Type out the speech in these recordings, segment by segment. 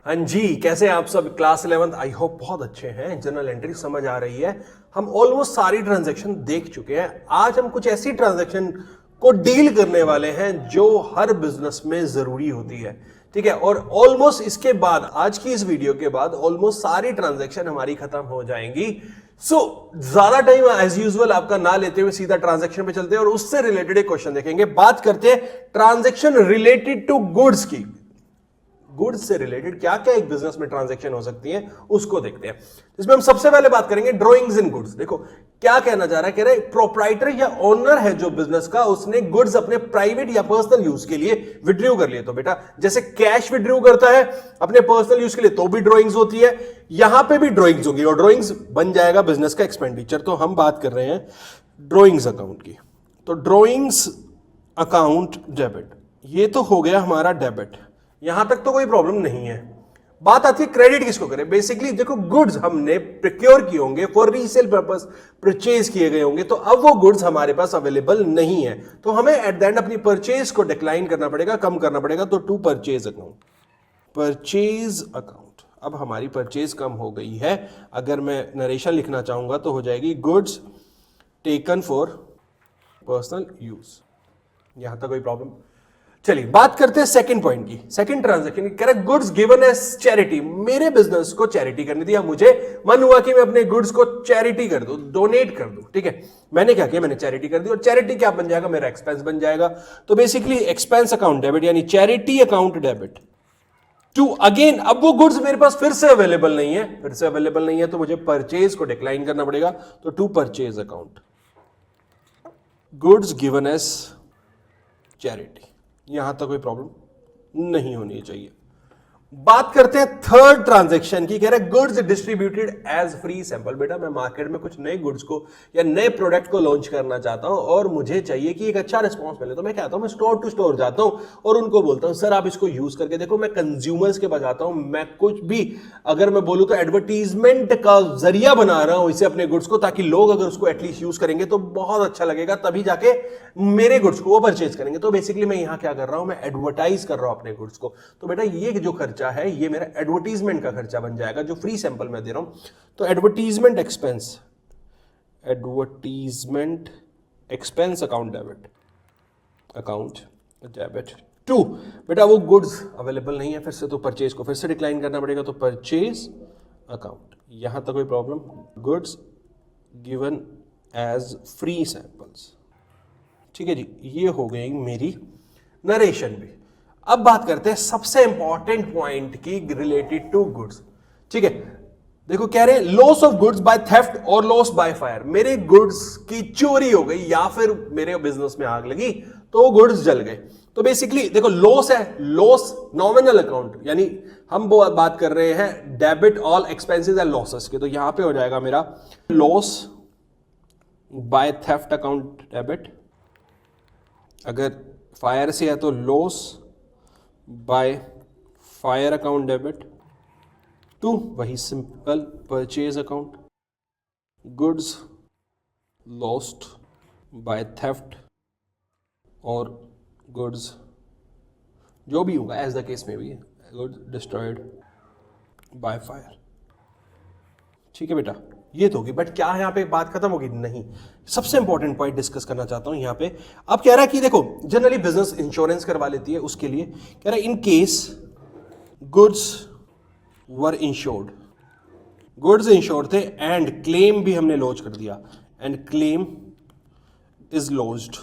हाँ जी, कैसे हैं आप सब? क्लास 11th आई होप बहुत अच्छे हैं। जनरल एंट्री समझ आ रही है। हम ऑलमोस्ट सारी ट्रांजैक्शन देख चुके हैं। आज हम कुछ ऐसी ट्रांजैक्शन को डील करने वाले हैं जो हर बिजनेस में जरूरी होती है, ठीक है। और ऑलमोस्ट इसके बाद, आज की इस वीडियो के बाद ऑलमोस्ट सारी ट्रांजैक्शन हमारी खत्म हो जाएंगी। ज्यादा टाइम एज यूजुअल आपका ना लेते हुए सीधा ट्रांजैक्शन पे चलते हैं और उससे रिलेटेड एक क्वेश्चन देखेंगे। बात करते हैं ट्रांजैक्शन रिलेटेड टू गुड्स की। गुड्स से रिलेटेड क्या क्या एक बिजनेस में ट्रांजैक्शन हो सकती है उसको देखते हैं। इसमें हम सबसे पहले बात करेंगे ड्रॉइंग्स इन गुड्स। देखो क्या कहना चाह रहा है, कह रहा है प्रोप्राइटर या ओनर है जो बिजनेस का, उसने गुड्स अपने प्राइवेट या पर्सनल यूज के लिए विड्रॉ कर लिए। तो बेटा जैसे कैश विड्रॉ करता है अपने पर्सनल यूज के लिए तो भी ड्रॉइंग्स होती है, यहां पे भी ड्रॉइंग्स होगी और ड्रॉइंग्स बन जाएगा बिजनेस का एक्सपेंडिचर। तो हम बात कर रहे हैं ड्रॉइंग्स अकाउंट की। तो ड्रॉइंग्स अकाउंट डेबिट, ये तो हो गया हमारा डेबिट, यहां तक तो कोई प्रॉब्लम नहीं है। बात आती है क्रेडिट किसको करें। बेसिकली देखो गुड्स हमने प्रोक्योर किए होंगे, फॉर रीसेल पर्पस परचेज किए गए होंगे, तो अब वो गुड्स हमारे पास अवेलेबल नहीं है, तो हमें एट द एंड अपनी परचेज को डिक्लाइन करना पड़ेगा, कम करना पड़ेगा। तो to purchase account, purchase account, अब हमारी परचेज कम हो गई है। अगर मैं नरेशन लिखना चाहूंगा तो हो जाएगी goods taken for personal use. यहां तक कोई प्रॉब्लम। चलिए बात करते हैं सेकंड पॉइंट की, सेकंड ट्रांजैक्शन की। कह रहा है गुड्स गिवन एज चैरिटी, मेरे बिजनेस को चैरिटी करनी थी, या मुझे मन हुआ कि मैं अपने गुड्स को चैरिटी कर दूं, डोनेट कर दूं, ठीक है। मैंने क्या किया, मैंने चैरिटी कर दी, और चैरिटी क्या बन जाएगा, मेरा एक्सपेंस बन जाएगा। तो बेसिकली एक्सपेंस अकाउंट डेबिट यानी charity account debit to again, अब वो गुड्स मेरे पास फिर से अवेलेबल नहीं है, फिर से अवेलेबल नहीं है तो मुझे परचेज को डिक्लाइन करना पड़ेगा। तो to purchase account, goods given as charity, यहां तक कोई प्रॉब्लम नहीं होनी चाहिए। बात करते हैं थर्ड ट्रांजैक्शन की। कह रहे हैं goods distributed as free sample. बेटा मैं मार्केट में कुछ नए गुड्स को या नए प्रोडक्ट को लॉन्च करना चाहता हूं और मुझे चाहिए कि एक अच्छा रिस्पांस मिले, तो मैं क्या आता हूं, मैं स्टोर टू स्टोर जाता हूं और उनको बोलता हूं सर आप इसको यूज करके देखो। मैं कंज्यूमर्स के पास जाता हूं, मैं कुछ भी अगर मैं बोलूं तो एडवर्टीजमेंट का जरिया बना रहा हूं इसे अपने गुड्स को, ताकि लोग अगर उसको एटलीस्ट यूज करेंगे तो बहुत अच्छा लगेगा, तभी जाके मेरे गुड्स को वो परचेज करेंगे। तो बेसिकली मैं यहां क्या कर रहा हूं, मैं एडवर्टाइज कर रहा हूं अपने गुड्स को। तो बेटा ये जो खर्चा है ये मेरा एडवर्टीजमेंट का खर्चा बन जाएगा जो फ्री सैंपल मैं दे रहा हूं। तो advertisement expense, advertisement expense account debit, account debit to, बेटा वो गुड्स अवेलेबल नहीं है फिर से, तो परचेज को फिर से डिक्लाइन करना पड़ेगा। तो परचेज अकाउंट, यहां तक कोई problem. Goods given as free samples, ठीक है जी, ये हो गई मेरी नरेशन भी। अब बात करते हैं सबसे इंपॉर्टेंट पॉइंट की रिलेटेड टू गुड्स, ठीक है। देखो कह रहे हैं loss of goods by theft और लॉस बाय फायर। मेरे गुड्स की चोरी हो गई या फिर मेरे बिजनेस में आग लगी तो गुड्स जल गए। तो बेसिकली देखो लॉस है, लॉस नॉमिनल अकाउंट, यानी हम बात कर रहे हैं debit all expenses and losses के। तो यहां पे हो जाएगा मेरा loss by theft account debit, अगर फायर से है तो loss by fire account debit to वही simple purchase account, goods lost by theft और गुड्स जो भी होगा एज द केस में भी, गुड्स डिस्ट्रॉयड बाय फायर, ठीक है बेटा। ये तो होगी, बट क्या यहां पे बात खत्म होगी? नहीं, सबसे इंपॉर्टेंट पॉइंट डिस्कस करना चाहता हूं यहां पे। अब कह रहा है कि देखो जनरली बिजनेस इंश्योरेंस करवा लेती है, उसके लिए कह रहा है in case goods were insured, goods insured थे एंड क्लेम भी हमने लॉन्च कर दिया, and claim is launched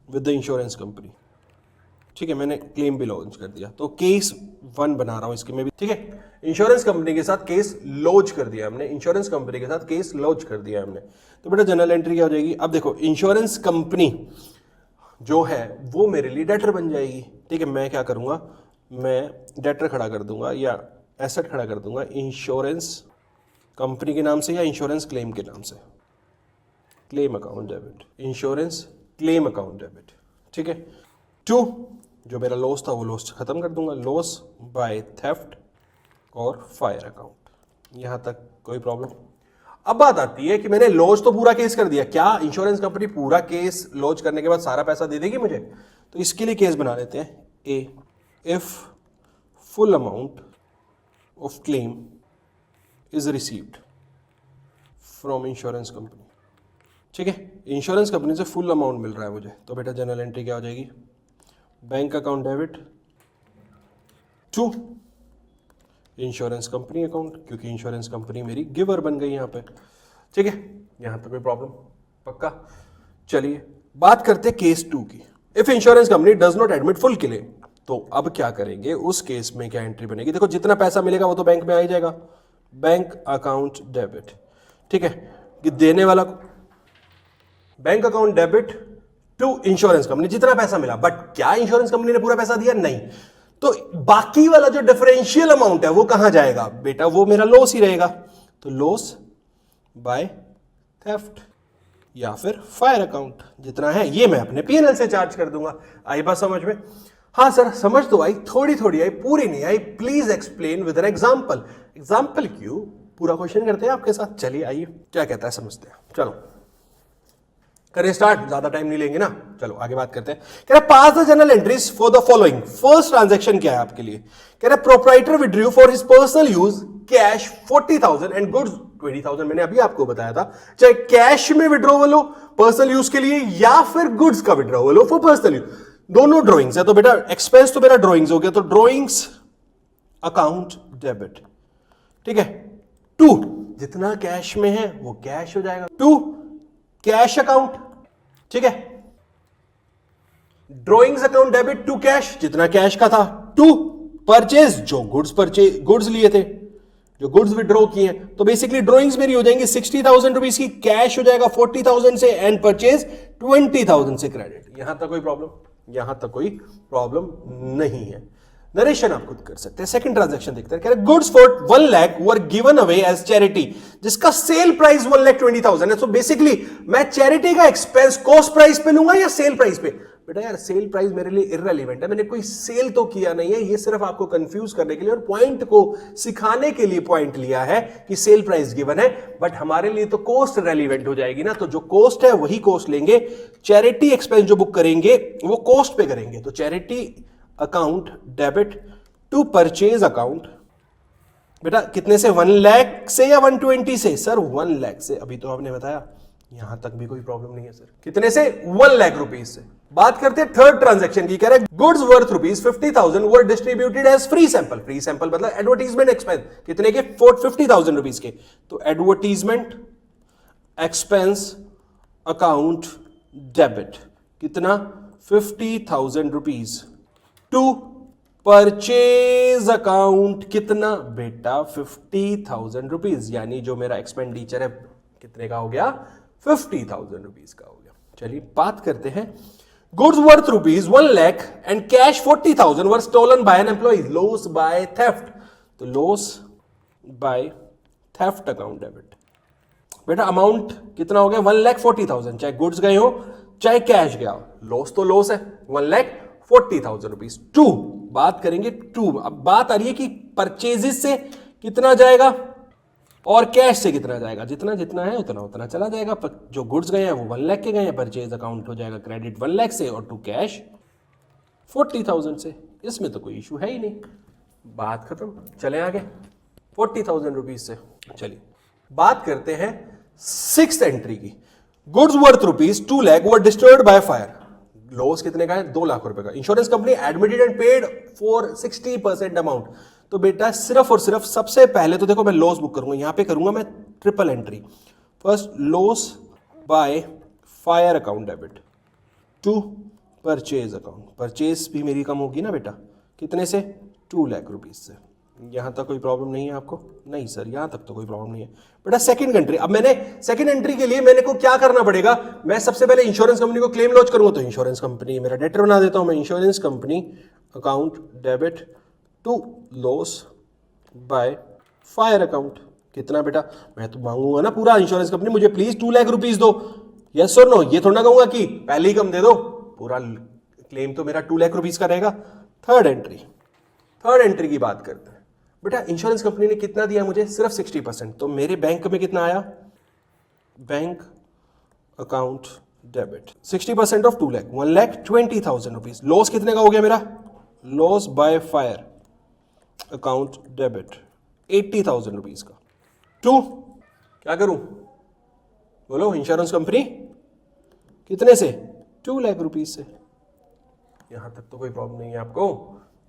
with the insurance company, ठीक है, मैंने क्लेम भी लॉन्च कर दिया। तो केस 1 बना रहा हूं इसके में भी, ठीक है। इंश्योरेंस कंपनी के साथ केस लॉन्च कर दिया हमने, इंश्योरेंस कंपनी के साथ केस लॉन्च कर दिया हमने। तो बेटा जनरल एंट्री क्या हो जाएगी? अब देखो इंश्योरेंस कंपनी जो है वो मेरे लिए डेटर बन जाएगी, ठीक है। मैं क्या करूंगा, मैं डेटर खड़ा कर दूंगा या एसेट खड़ा कर दूंगा इंश्योरेंस कंपनी के नाम से या इंश्योरेंस क्लेम के नाम से, claim account debit, insurance claim account debit, ठीक है। टू जो मेरा लॉस था वो लॉस खत्म कर दूंगा, लॉस बाय थेफ्ट और फायर अकाउंट, यहां तक कोई प्रॉब्लम। अब बात आती है कि मैंने लॉन्च तो पूरा केस कर दिया, क्या इंश्योरेंस कंपनी पूरा केस लॉन्च करने के बाद सारा पैसा दे देगी मुझे? तो इसके लिए केस बना लेते हैं A, if full amount of claim is received from insurance company. ठीक है, इंश्योरेंस कंपनी से फुल अमाउंट मिल रहा है मुझे, तो बेटा जनरल एंट्री क्या हो जाएगी, bank account debit to insurance company account, क्योंकि इंश्योरेंस कंपनी मेरी गिवर बन गई यहाँ पे। ठीक है, यहाँ पे कोई प्रॉब्लम पक्का। चलिए बात करते हैं केस 2 की। If insurance company does not admit full claim, तो अब क्या करेंगे उस केस में, क्या एंट्री बनेगी? देखो जितना पैसा मिलेगा वो तो बैंक में आ ही जाएगा, बैंक अकाउंट डेबिट। ठीक है, कि देने वाला bank account debit to insurance company, जितना पैसा मिला। बट क्या इंश्योरेंस कंपनी ने पूरा पैसा दिया? नहीं। तो बाकी वाला जो डिफरेंशियल अमाउंट है वो कहां जाएगा बेटा? वो मेरा लॉस ही रहेगा। तो लॉस बाय थेफ्ट या फिर फायर अकाउंट, जितना है ये मैं अपने पीएनएल से चार्ज कर दूंगा। आई बात समझ में? हाँ सर समझ तो आई, थोड़ी थोड़ी आई, पूरी नहीं आई। Please explain with an example. Example क्यों, पूरा क्वेश्चन करते हैं आपके साथ। चलिए आइए क्या कहता है समझते हैं। चलो करें स्टार्ट, ज्यादा टाइम नहीं लेंगे ना। चलो आगे बात करते हैं। कह रहे pass the journal entries for the following. First transaction क्या है आपके लिए? कह रहे proprietor withdrew for his personal use cash 40,000 and goods 20,000। मैंने अभी आपको बताया था, चाहे कैश में विड्रॉवल हो पर्सनल यूज के लिए या फिर गुड्स का विड्रॉवल हो फॉर पर्सनल यूज, दोनों ड्रॉइंग्स है। तो बेटा एक्सपेंस तो मेरा ड्रॉइंग्स हो गया, तो ड्रॉइंग्स अकाउंट डेबिट। ठीक है, टू जितना कैश में है वो कैश हो जाएगा, टू कैश अकाउंट। ठीक है, drawings account debit to cash, जितना कैश का था, टू परचेज, जो गुड्स लिए थे, जो गुड्स विड्रॉ किए हैं। तो बेसिकली ड्रॉइंग्स मेरी हो जाएंगी 60,000 रुपीज की, कैश हो जाएगा 40,000 से एंड परचेज 20,000 से क्रेडिट। यहां तक कोई प्रॉब्लम? यहां तक कोई प्रॉब्लम नहीं है। नरेशन आप खुद कर सकते हैं। सेकंड ट्रांजैक्शन देखते हैं। कह रहे goods for 1 lakh were given away as charity, जिसका सेल प्राइस 1,20,000 है। सो बेसिकली मैं चैरिटी का एक्सपेंस कॉस्ट प्राइस पे लूंगा या सेल प्राइस पे? बेटा यार सेल प्राइस मेरे लिए इररेलेवेंट है, मैंने कोई सेल तो किया नहीं है, ये सिर्फ आपको कंफ्यूज करने के लिए और पॉइंट को सिखाने के लिए पॉइंट लिया है कि सेल प्राइस गिवन है, बट हमारे लिए तो कॉस्ट रेलिवेंट हो जाएगी ना। तो जो कॉस्ट है वही कॉस्ट लेंगे, चैरिटी एक्सपेंस जो बुक करेंगे वो कॉस्ट पे करेंगे। तो charity account debit to purchase account, बेटा कितने से? 1 लाख से या 120 से? सर 1 लाख से, अभी तो आपने बताया। यहां तक भी कोई प्रॉब्लम नहीं है सर। कितने से? 1 लाख रुपीज से। बात करते हैं थर्ड ट्रांजैक्शन की। कह रहे goods worth rupees 50,000 were distributed as free sample. Free sample मतलब एडवर्टीजमेंट एक्सपेंस, कितने के? 50,000 रुपीज के। तो एडवर्टीजमेंट एक्सपेंस अकाउंट डेबिट, कितना? 50,000 रुपीज टू परचेज अकाउंट, कितना बेटा? 50,000 रुपीज। यानी जो मेरा एक्सपेंडिचर है कितने का हो गया? 50,000 रुपीज का हो गया। चलिए बात करते हैं goods worth rupees 1 lakh and cash 40,000 were stolen by an employee, loss by theft. तो loss by theft account debit. बेटा अमाउंट कितना हो गया? 1,40,000, चाहे गुड्स गए हो चाहे कैश गया हो, लॉस तो लॉस है 1,40,000 रुपीज। टू बात करेंगे टू। अब बात आ रही है कि परचेजेस से कितना जाएगा और कैश से कितना जाएगा। जितना जितना है उतना उतना चला जाएगा। जो गुड्स गए हैं वो 1 लाख के गए हैं, परचेज अकाउंट हो जाएगा क्रेडिट 1 लाख से और टू कैश 40,000 से। इसमें तो कोई इशू है ही नहीं, बात खत्म। चले आगे 40,000 रुपीज से। चलिए बात करते हैं सिक्स्थ एंट्री की। Goods worth rupees 2 lakh were destroyed by fire. Loss कितने का है? 2 लाख रुपए का। Insurance company admitted and paid for 60% amount. तो बेटा सिर्फ और सिर्फ सबसे पहले तो देखो मैं लॉस बुक करूंगा, यहां पे करूंगा मैं triple entry. First loss by fire account debit to purchase account. Purchase भी मेरी कम होगी ना बेटा, कितने से? 2 लाख रुपीज से। यहां तक कोई प्रॉब्लम नहीं है आपको? नहीं सर यहां तक तो कोई प्रॉब्लम नहीं है। बेटा सेकंड एंट्री, अब मैंने सेकंड एंट्री के लिए मैंने को क्या करना पड़ेगा? मैं सबसे पहले इंश्योरेंस कंपनी को क्लेम लॉन्च करूंगा, तो इंश्योरेंस कंपनी मेरा डेटर बना देता हूं मैं। Insurance company account debit to loss by fire account, कितना बेटा? मैं तो मांगूंगा ना पूरा, इंश्योरेंस कंपनी मुझे प्लीज 2 लाख रुपीज दो, यस और नो। ये थोड़ा ना कहूंगा कि पहले ही कम दे दो, पूरा क्लेम तो मेरा 2 लाख रुपीज का रहेगा। थर्ड एंट्री की बात करते हैं। बेटा इंश्योरेंस कंपनी ने कितना दिया मुझे? सिर्फ 60%। तो मेरे बैंक में कितना आया? Bank account debit 60% of 2 lakh, 1,20,000 rupees. Loss कितने का हो गया मेरा? Loss by fire account debit 80,000 rupees का। 2 क्या करूं, बोलो इंश्योरेंस कंपनी कितने से, 2 लाख रुपीज से। यहां तक तो कोई प्रॉब्लम नहीं है आपको,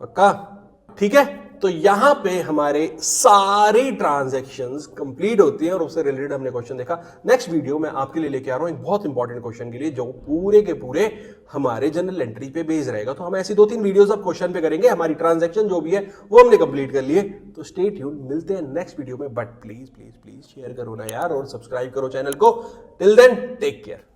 पक्का? ठीक है, तो यहां पे हमारे सारी ट्रांजैक्शंस कंप्लीट होती हैं और उससे रिलेटेड हमने क्वेश्चन देखा। नेक्स्ट वीडियो में आपके लिए लेके आ रहा हूं एक बहुत इंपॉर्टेंट क्वेश्चन के लिए जो पूरे के पूरे हमारे जनरल एंट्री पे बेस रहेगा। तो हम ऐसी 2-3 वीडियोस अब क्वेश्चन पे करेंगे, हमारी ट्रांजैक्शन जो भी है वो हमने कंप्लीट कर लिए। तो स्टे ट्यून, मिलते हैं नेक्स्ट वीडियो में, but please please please share करो ना यार और सब्सक्राइब करो चैनल को। Till then take care.